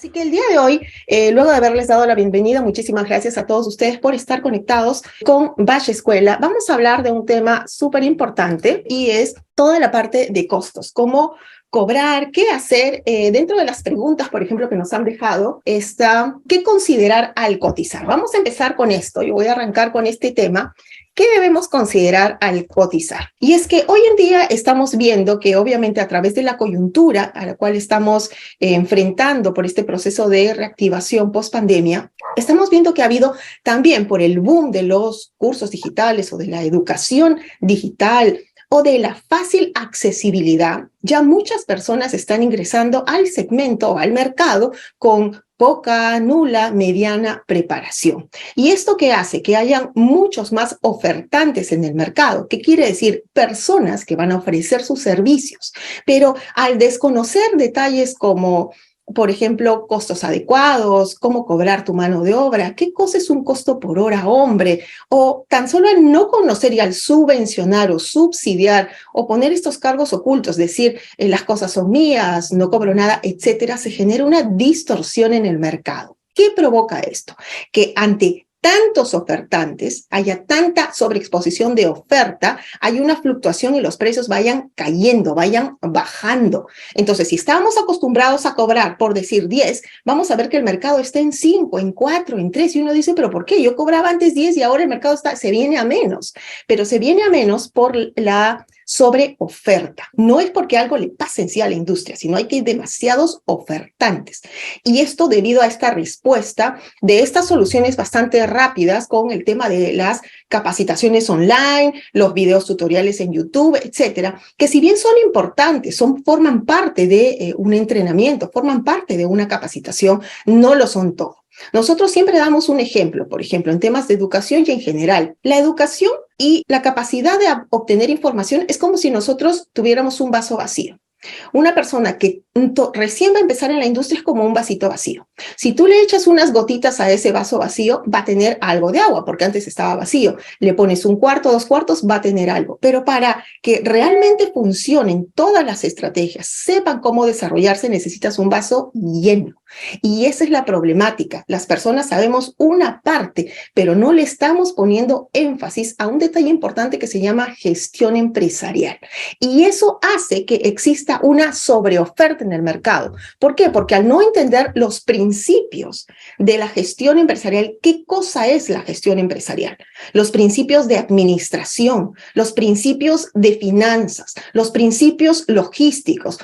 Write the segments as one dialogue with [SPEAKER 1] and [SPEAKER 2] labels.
[SPEAKER 1] Así que el día de hoy, luego de haberles dado la bienvenida, muchísimas gracias a todos ustedes por estar conectados con Bash Escuela. Vamos a hablar de un tema súper importante y es toda la parte de costos, cómo cobrar, qué hacer. Dentro de las preguntas, por ejemplo, que nos han dejado, está qué considerar al cotizar. Vamos a empezar con esto. Yo voy a arrancar con este tema. ¿Qué debemos considerar al cotizar? Y es que hoy en día estamos viendo que obviamente a través de la coyuntura a la cual estamos enfrentando por este proceso de reactivación post-pandemia, estamos viendo que ha habido también por el boom de los cursos digitales o de la educación digital o de la fácil accesibilidad, ya muchas personas están ingresando al segmento o al mercado con poca, nula, mediana preparación. ¿Y esto qué hace? Que hayan muchos más ofertantes en el mercado. ¿Qué quiere decir? Personas que van a ofrecer sus servicios, pero al desconocer detalles como, por ejemplo, costos adecuados, cómo cobrar tu mano de obra, qué cosa es un costo por hora hombre, o tan solo al no conocer y al subvencionar o subsidiar o poner estos cargos ocultos, decir las cosas son mías, no cobro nada, etcétera, se genera una distorsión en el mercado. ¿Qué provoca esto? Que ante tantos ofertantes, haya tanta sobreexposición de oferta, hay una fluctuación y los precios vayan cayendo, vayan bajando. Entonces, si estábamos acostumbrados a cobrar, por decir 10, vamos a ver que el mercado está en 5, en 4, en 3, y uno dice, ¿pero por qué? Yo cobraba antes 10 y ahora el mercado se viene a menos, pero se viene a menos por la sobre oferta. No es porque algo le pase en sí a la industria, sino hay que demasiados ofertantes. Y esto debido a esta respuesta de estas soluciones bastante rápidas con el tema de las capacitaciones online, los videos tutoriales en YouTube, etcétera, que si bien son importantes, forman parte de un entrenamiento, forman parte de una capacitación, no lo son todo. Nosotros siempre damos un ejemplo, por ejemplo, en temas de educación y en general. La educación y la capacidad de obtener información es como si nosotros tuviéramos un vaso vacío. Una persona que recién va a empezar en la industria es como un vasito vacío. Si tú le echas unas gotitas a ese vaso vacío, va a tener algo de agua, porque antes estaba vacío. Le pones un cuarto, 2 cuartos, va a tener algo. Pero para que realmente funcionen todas las estrategias, sepan cómo desarrollarse, necesitas un vaso lleno. Y esa es la problemática. Las personas sabemos una parte, pero no le estamos poniendo énfasis a un detalle importante que se llama gestión empresarial. Y eso hace que exista una sobreoferta en el mercado. ¿Por qué? Porque al no entender los principios de la gestión empresarial, ¿qué cosa es la gestión empresarial? Los principios de administración, los principios de finanzas, los principios logísticos,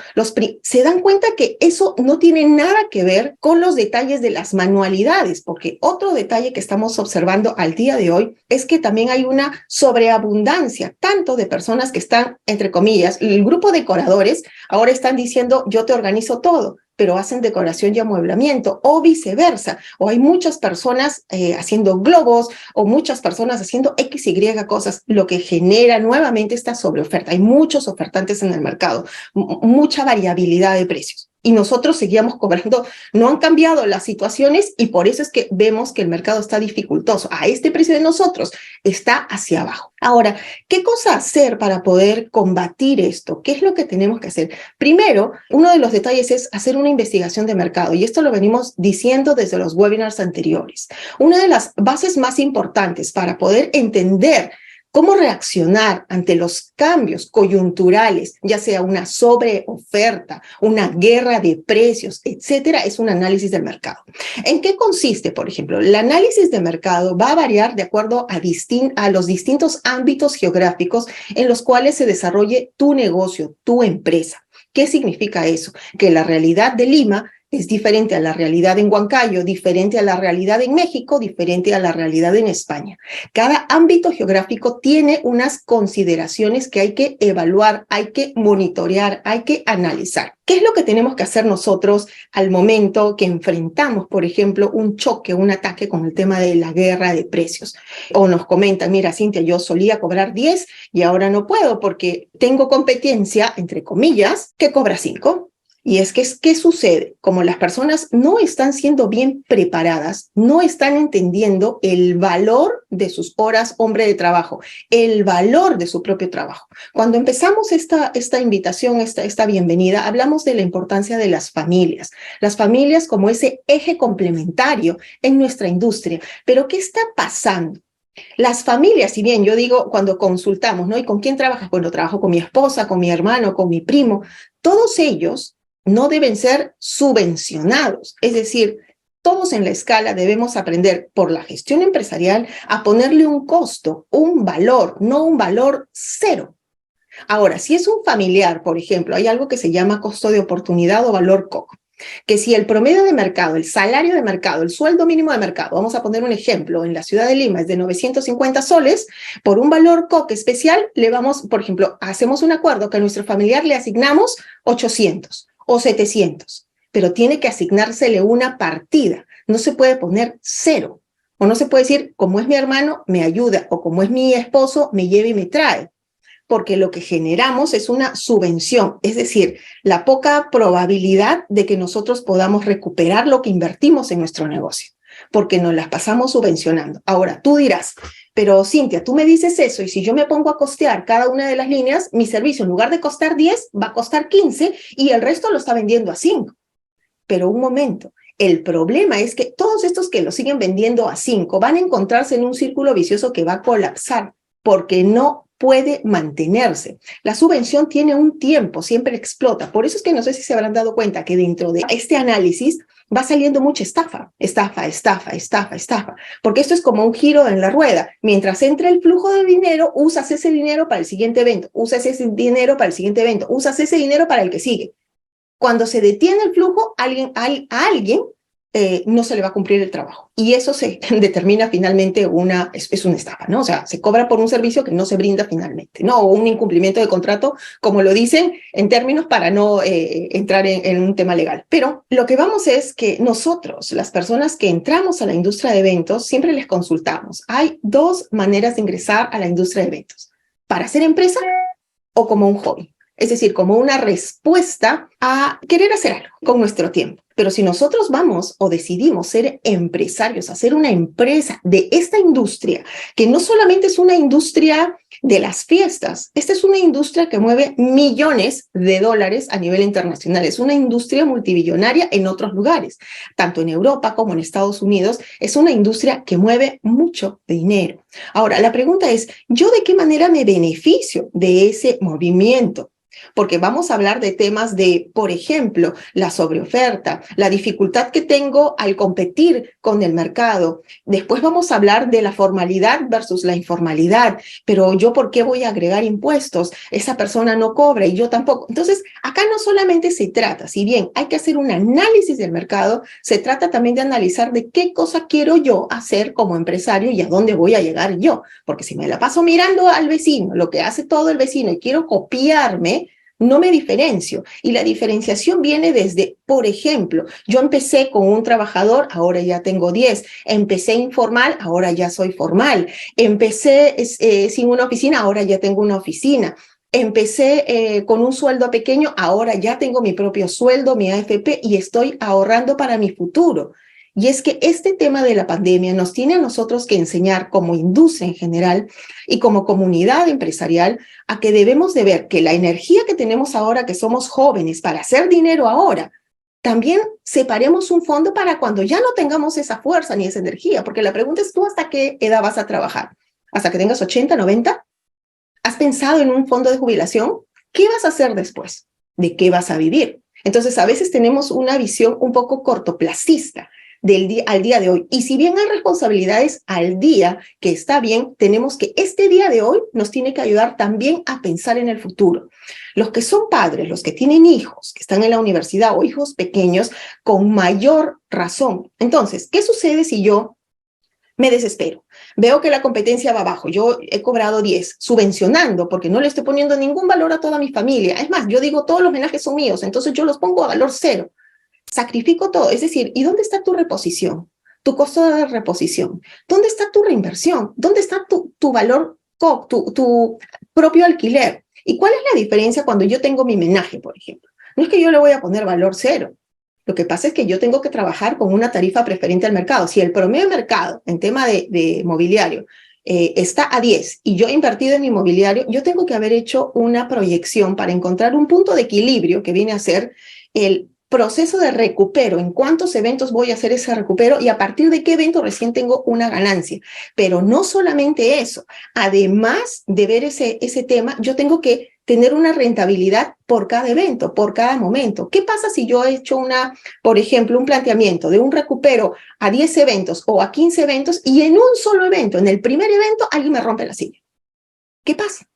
[SPEAKER 1] se dan cuenta que eso no tiene nada que ver con los detalles de las manualidades, porque otro detalle que estamos observando al día de hoy es que también hay una sobreabundancia, tanto de personas que están, entre comillas, el grupo de decoradores ahora están diciendo yo te organizo todo, pero hacen decoración y amueblamiento, o viceversa, o hay muchas personas haciendo globos, o muchas personas haciendo X, Y cosas, lo que genera nuevamente esta sobreoferta. Hay muchos ofertantes en el mercado, mucha variabilidad de precios. Y nosotros seguíamos cobrando, no han cambiado las situaciones y por eso es que vemos que el mercado está dificultoso. A este precio de nosotros está hacia abajo. Ahora, ¿qué cosa hacer para poder combatir esto? ¿Qué es lo que tenemos que hacer? Primero, uno de los detalles es hacer una investigación de mercado y esto lo venimos diciendo desde los webinars anteriores. Una de las bases más importantes para poder entender cómo reaccionar ante los cambios coyunturales, ya sea una sobreoferta, una guerra de precios, etcétera, es un análisis del mercado. ¿En qué consiste, por ejemplo? El análisis de mercado va a variar de acuerdo a los distintos ámbitos geográficos en los cuales se desarrolle tu negocio, tu empresa. ¿Qué significa eso? Que la realidad de Lima es diferente a la realidad en Huancayo, diferente a la realidad en México, diferente a la realidad en España. Cada ámbito geográfico tiene unas consideraciones que hay que evaluar, hay que monitorear, hay que analizar. ¿Qué es lo que tenemos que hacer nosotros al momento que enfrentamos, por ejemplo, un choque, un ataque con el tema de la guerra de precios? O nos comentan, mira, Cintia, yo solía cobrar 10 y ahora no puedo porque tengo competencia, entre comillas, que cobra 5. Y es que, ¿qué sucede? Como las personas no están siendo bien preparadas, no están entendiendo el valor de sus horas hombre de trabajo, el valor de su propio trabajo. Cuando empezamos esta invitación, esta bienvenida, hablamos de la importancia de las familias como ese eje complementario en nuestra industria. Pero ¿qué está pasando? Las familias, si bien yo digo cuando consultamos, ¿no? ¿Y con quién trabajas? Bueno, trabajo con mi esposa, con mi hermano, con mi primo. Todos ellos no deben ser subvencionados. Es decir, todos en la escala debemos aprender por la gestión empresarial a ponerle un costo, un valor, no un valor cero. Ahora, si es un familiar, por ejemplo, hay algo que se llama costo de oportunidad o valor COC, que si el promedio de mercado, el salario de mercado, el sueldo mínimo de mercado, vamos a poner un ejemplo, en la ciudad de Lima es de 950 soles, por un valor COC especial, le vamos, por ejemplo, hacemos un acuerdo que a nuestro familiar le asignamos 800 o 700, pero tiene que asignársele una partida, no se puede poner cero, o no se puede decir, como es mi hermano, me ayuda, o como es mi esposo, me lleva y me trae, porque lo que generamos es una subvención, es decir, la poca probabilidad de que nosotros podamos recuperar lo que invertimos en nuestro negocio, porque nos las pasamos subvencionando. Ahora, tú dirás, pero Cintia, tú me dices eso, y si yo me pongo a costear cada una de las líneas, mi servicio en lugar de costar 10, va a costar 15, y el resto lo está vendiendo a 5. Pero un momento, el problema es que todos estos que lo siguen vendiendo a 5 van a encontrarse en un círculo vicioso que va a colapsar, porque no puede mantenerse. La subvención tiene un tiempo, siempre explota. Por eso es que no sé si se habrán dado cuenta que dentro de este análisis va saliendo mucha estafa, porque esto es como un giro en la rueda. Mientras entra el flujo de dinero, usas ese dinero para el siguiente evento, usas ese dinero para el siguiente evento, usas ese dinero para el que sigue. Cuando se detiene el flujo, a alguien no se le va a cumplir el trabajo. Y eso se determina finalmente es una estafa, ¿no? O sea, se cobra por un servicio que no se brinda finalmente, ¿no? O un incumplimiento de contrato, como lo dicen en términos para no entrar en un tema legal. Pero lo que vamos es que nosotros, las personas que entramos a la industria de eventos, siempre les consultamos. Hay dos maneras de ingresar a la industria de eventos: para hacer empresa o como un hobby. Es decir, como una respuesta a querer hacer algo con nuestro tiempo. Pero si nosotros vamos o decidimos ser empresarios, hacer una empresa de esta industria, que no solamente es una industria de las fiestas, esta es una industria que mueve millones de dólares a nivel internacional, es una industria multibillonaria en otros lugares, tanto en Europa como en Estados Unidos, es una industria que mueve mucho dinero. Ahora, la pregunta es, ¿yo de qué manera me beneficio de ese movimiento? Porque vamos a hablar de temas de, por ejemplo, la sobreoferta, la dificultad que tengo al competir con el mercado. Después vamos a hablar de la formalidad versus la informalidad. Pero yo, ¿por qué voy a agregar impuestos? Esa persona no cobra y yo tampoco. Entonces, acá no solamente se trata, si bien hay que hacer un análisis del mercado, se trata también de analizar de qué cosa quiero yo hacer como empresario y a dónde voy a llegar yo. Porque si me la paso mirando al vecino, lo que hace todo el vecino, y quiero copiarme, no me diferencio. Y la diferenciación viene desde, por ejemplo, yo empecé con un trabajador, ahora ya tengo 10. Empecé informal, ahora ya soy formal. Empecé sin una oficina, ahora ya tengo una oficina. Empecé con un sueldo pequeño, ahora ya tengo mi propio sueldo, mi AFP, y estoy ahorrando para mi futuro. Y es que este tema de la pandemia nos tiene a nosotros que enseñar como industria en general y como comunidad empresarial a que debemos de ver que la energía que tenemos ahora, que somos jóvenes, para hacer dinero ahora, también separemos un fondo para cuando ya no tengamos esa fuerza ni esa energía, porque la pregunta es, ¿tú hasta qué edad vas a trabajar? ¿Hasta que tengas 80, 90? ¿Has pensado en un fondo de jubilación? ¿Qué vas a hacer después? ¿De qué vas a vivir? Entonces, a veces tenemos una visión un poco cortoplacista al día de hoy. Y si bien hay responsabilidades al día, que está bien, tenemos que este día de hoy nos tiene que ayudar también a pensar en el futuro. Los que son padres, los que tienen hijos, que están en la universidad o hijos pequeños, con mayor razón. Entonces, ¿qué sucede si yo me desespero? Veo que la competencia va abajo, yo he cobrado 10, subvencionando, porque no le estoy poniendo ningún valor a toda mi familia. Es más, yo digo, todos los homenajes son míos, entonces yo los pongo a valor cero. Sacrifico todo, es decir, ¿y dónde está tu reposición? Tu costo de reposición. ¿Dónde está tu reinversión? ¿Dónde está tu valor, tu propio alquiler? ¿Y cuál es la diferencia cuando yo tengo mi menaje, por ejemplo? No es que yo le voy a poner valor cero. Lo que pasa es que yo tengo que trabajar con una tarifa preferente al mercado. Si el promedio de mercado en tema de mobiliario está a 10 y yo he invertido en mi mobiliario, yo tengo que haber hecho una proyección para encontrar un punto de equilibrio que viene a ser el proceso de recupero, en cuántos eventos voy a hacer ese recupero y a partir de qué evento recién tengo una ganancia. Pero no solamente eso, además de ver ese tema, yo tengo que tener una rentabilidad por cada evento, por cada momento. ¿Qué pasa si yo he hecho por ejemplo, un planteamiento de un recupero a 10 eventos o a 15 eventos y en un solo evento, en el primer evento, alguien me rompe la silla? ¿Qué pasa?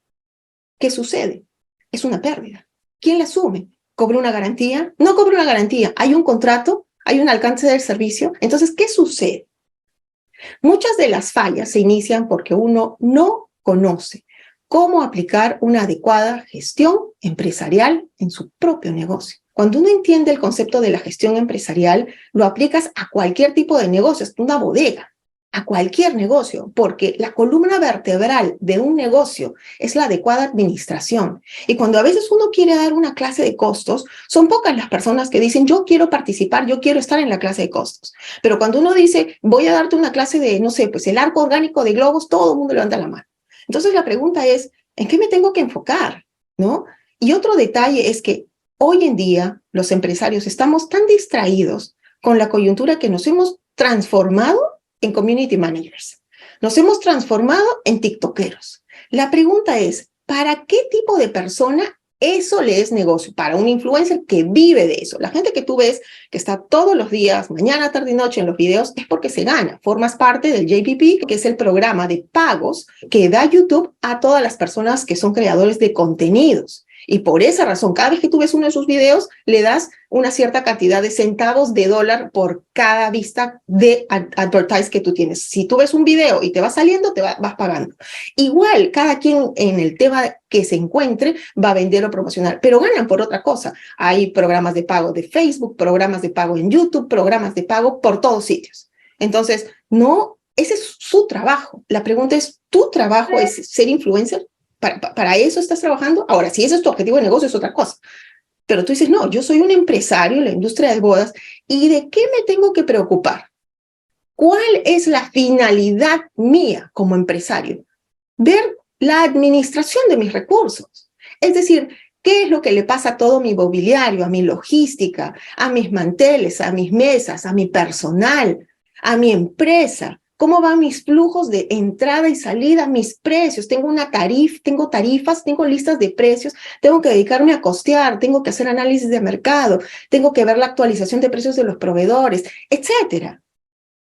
[SPEAKER 1] ¿Qué sucede? Es una pérdida. ¿Quién la asume? ¿Cobre una garantía? No cobre una garantía. Hay un contrato, hay un alcance del servicio. Entonces, ¿qué sucede? Muchas de las fallas se inician porque uno no conoce cómo aplicar una adecuada gestión empresarial en su propio negocio. Cuando uno entiende el concepto de la gestión empresarial, lo aplicas a cualquier tipo de negocio, es una bodega, a cualquier negocio, porque la columna vertebral de un negocio es la adecuada administración. Y cuando a veces uno quiere dar una clase de costos, son pocas las personas que dicen, yo quiero participar, yo quiero estar en la clase de costos. Pero cuando uno dice, voy a darte una clase de, no sé, pues el arco orgánico de globos, todo el mundo levanta la mano. Entonces la pregunta es, ¿en qué me tengo que enfocar? ¿No? Y otro detalle es que hoy en día los empresarios estamos tan distraídos con la coyuntura que nos hemos transformado en community managers. Nos hemos transformado en tiktokeros. La pregunta es, ¿para qué tipo de persona eso le es negocio? Para un influencer que vive de eso. La gente que tú ves que está todos los días, mañana, tarde y noche en los videos, es porque se gana. Formas parte del JPP, que es el programa de pagos que da YouTube a todas las personas que son creadores de contenidos. Y por esa razón, cada vez que tú ves uno de sus videos, le das una cierta cantidad de centavos de dólar por cada vista de advertise que tú tienes. Si tú ves un video y te va saliendo, vas pagando. Igual, cada quien en el tema que se encuentre va a vender o promocionar, pero ganan por otra cosa. Hay programas de pago de Facebook, programas de pago en YouTube, programas de pago por todos sitios. Entonces, no, ese es su trabajo. La pregunta es, ¿tu trabajo es ser influencer? ¿Para eso estás trabajando? Ahora, si ese es tu objetivo de negocio, es otra cosa. Pero tú dices, no, yo soy un empresario en la industria de bodas, ¿y de qué me tengo que preocupar? ¿Cuál es la finalidad mía como empresario? Ver la administración de mis recursos. Es decir, ¿qué es lo que le pasa a todo mi mobiliario, a mi logística, a mis manteles, a mis mesas, a mi personal, a mi empresa? ¿Cómo van mis flujos de entrada y salida, mis precios? Tengo tarifas, tengo listas de precios, tengo que dedicarme a costear, tengo que hacer análisis de mercado, tengo que ver la actualización de precios de los proveedores, etcétera.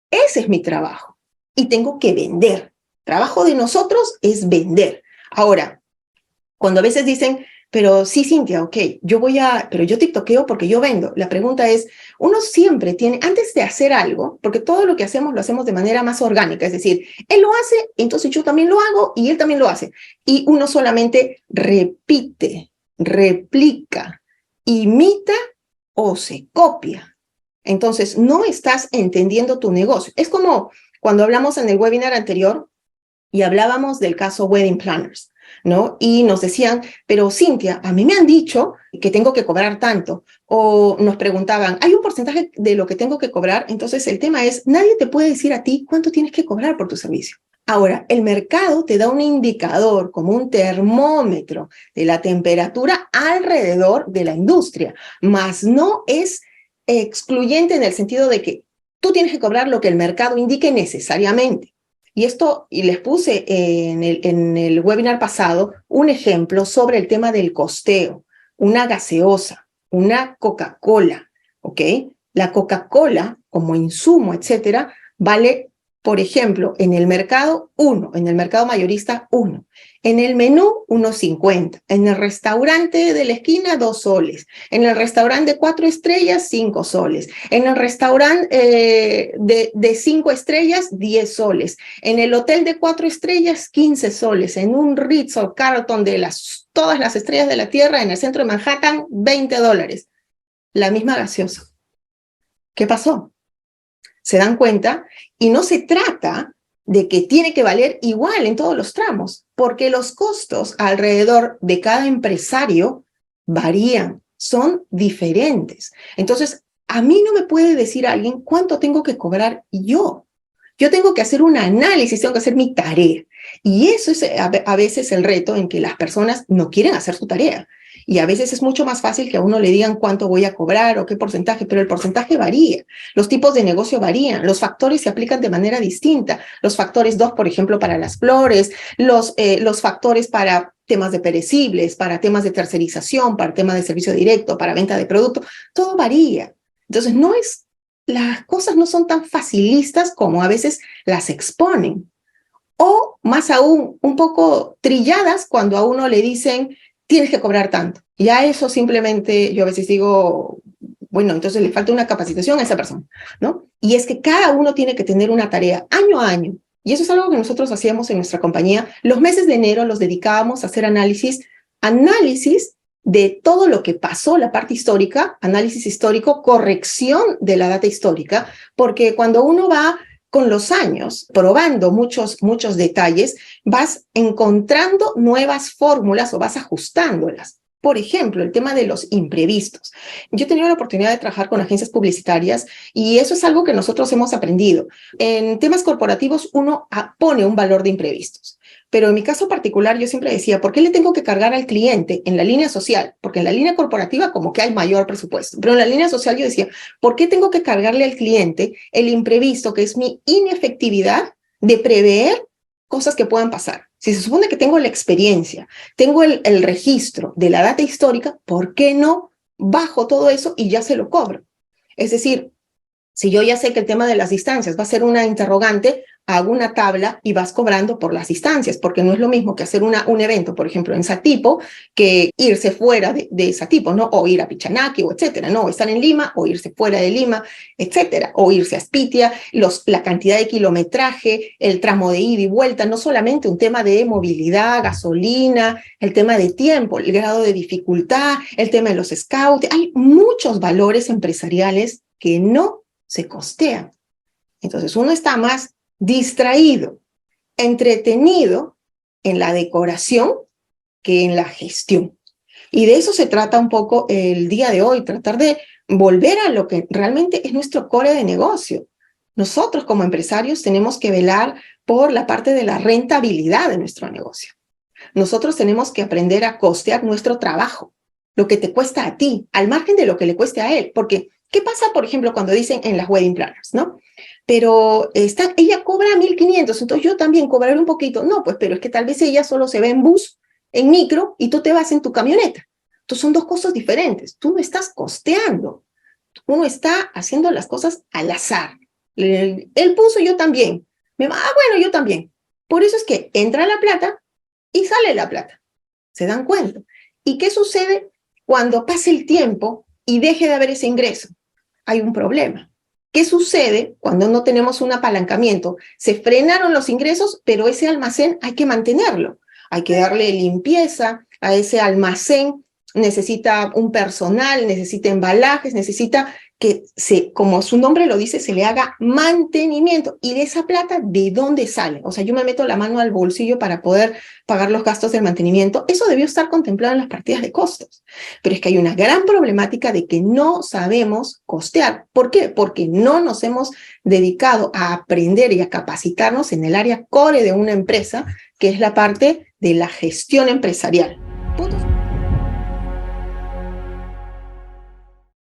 [SPEAKER 1] Ese es mi trabajo y tengo que vender. Trabajo de nosotros es vender. Ahora, cuando a veces dicen, pero sí, Cintia, ok, pero yo tiktokeo porque yo vendo. La pregunta es, uno siempre tiene, antes de hacer algo, porque todo lo que hacemos lo hacemos de manera más orgánica, es decir, él lo hace, entonces yo también lo hago y él también lo hace. Y uno solamente repite, replica, imita o se copia. Entonces, no estás entendiendo tu negocio. Es como cuando hablamos en el webinar anterior y hablábamos del caso Wedding Planners, ¿no? Y nos decían, pero Cintia, a mí me han dicho que tengo que cobrar tanto. O nos preguntaban, ¿hay un porcentaje de lo que tengo que cobrar? Entonces, el tema es, nadie te puede decir a ti cuánto tienes que cobrar por tu servicio. Ahora, el mercado te da un indicador, como un termómetro de la temperatura alrededor de la industria, mas no es excluyente en el sentido de que tú tienes que cobrar lo que el mercado indique necesariamente. Y les puse en el webinar pasado un ejemplo sobre el tema del costeo. Una gaseosa, una Coca-Cola, ¿ok? La Coca-Cola, como insumo, etcétera, vale, por ejemplo, en el mercado 1, en el mercado mayorista 1, en el menú 1.50, en el restaurante de la esquina 2 soles, en el restaurante de 4 estrellas 5 soles, en el restaurante de 5 estrellas 10 soles, en el hotel de 4 estrellas 15 soles, en un Ritz o Carlton de todas las estrellas de la tierra en el centro de Manhattan $20. La misma gaseosa. ¿Qué pasó? ¿Se dan cuenta? Y no se trata de que tiene que valer igual en todos los tramos, porque los costos alrededor de cada empresario varían son diferentes. Entonces, a mí no me puede decir alguien cuánto tengo que cobrar yo. Yo tengo que hacer un análisis, tengo que hacer mi tarea. Y eso es a veces el reto en que las personas no quieren hacer su tarea. Y a veces es mucho más fácil que a uno le digan cuánto voy a cobrar o qué porcentaje, pero el porcentaje varía. Los tipos de negocio varían, los factores se aplican de manera distinta. Los factores 2, por ejemplo, para las flores, los factores para temas de perecibles, para temas de tercerización, para temas de servicio directo, para venta de producto, todo varía. Entonces, las cosas no son tan facilistas como a veces las exponen. O más aún, un poco trilladas cuando a uno le dicen, tienes que cobrar tanto. Ya eso simplemente, yo a veces digo, bueno, entonces le falta una capacitación a esa persona, ¿no? Y es que cada uno tiene que tener una tarea año a año. Y eso es algo que nosotros hacíamos en nuestra compañía. Los meses de enero los dedicábamos a hacer análisis de todo lo que pasó, la parte histórica, análisis histórico, corrección de la data histórica, porque cuando uno va con los años, probando muchos detalles, vas encontrando nuevas fórmulas o vas ajustándolas. Por ejemplo, el tema de los imprevistos. Yo he tenido la oportunidad de trabajar con agencias publicitarias y eso es algo que nosotros hemos aprendido. En temas corporativos uno pone un valor de imprevistos. Pero en mi caso particular yo siempre decía, ¿por qué le tengo que cargar al cliente en la línea social? Porque en la línea corporativa como que hay mayor presupuesto, pero en la línea social yo decía, ¿por qué tengo que cargarle al cliente el imprevisto, que es mi inefectividad de prever cosas que puedan pasar? Si se supone que tengo la experiencia, tengo el registro de la data histórica, ¿por qué no bajo todo eso y ya se lo cobro? Es decir, si yo ya sé que el tema de las distancias va a ser una interrogante, hago una tabla y vas cobrando por las distancias, porque no es lo mismo que hacer un evento, por ejemplo, en Satipo, que irse fuera de Satipo, ¿no? O ir a Pichanaki, o etcétera, ¿no? O estar en Lima, o irse fuera de Lima, etcétera. O irse a Spitia, la cantidad de kilometraje, el tramo de ida y vuelta, no solamente un tema de movilidad, gasolina, el tema de tiempo, el grado de dificultad, el tema de los scouts. Hay muchos valores empresariales que no se costean. Entonces uno está más distraído, entretenido en la decoración que en la gestión. Y de eso se trata un poco el día de hoy, tratar de volver a lo que realmente es nuestro core de negocio. Nosotros como empresarios tenemos que velar por la parte de la rentabilidad de nuestro negocio. Nosotros tenemos que aprender a costear nuestro trabajo, lo que te cuesta a ti, al margen de lo que le cueste a él, porque ¿qué pasa, por ejemplo, cuando dicen en las wedding planners, ¿no? Pero ella cobra 1.500, entonces yo también cobraré un poquito. No, pues, pero es que tal vez ella solo se ve en bus, en micro, y tú te vas en tu camioneta. Entonces son dos cosas diferentes. Tú no estás costeando. Uno está haciendo las cosas al azar. Él puso, yo también. Bueno, yo también. Por eso es que entra la plata y sale la plata. ¿Se dan cuenta? ¿Y qué sucede cuando pase el tiempo y deje de haber ese ingreso? Hay un problema. ¿Qué sucede cuando no tenemos un apalancamiento? Se frenaron los ingresos, pero ese almacén hay que mantenerlo. Hay que darle limpieza a ese almacén, necesita un personal, necesita embalajes, necesita que, como su nombre lo dice, se le haga mantenimiento. ¿Y de esa plata de dónde sale? O sea, yo me meto la mano al bolsillo para poder pagar los gastos del mantenimiento. Eso debió estar contemplado en las partidas de costos. Pero es que hay una gran problemática de que no sabemos costear. ¿Por qué? Porque no nos hemos dedicado a aprender y a capacitarnos en el área core de una empresa, que es la parte de la gestión empresarial.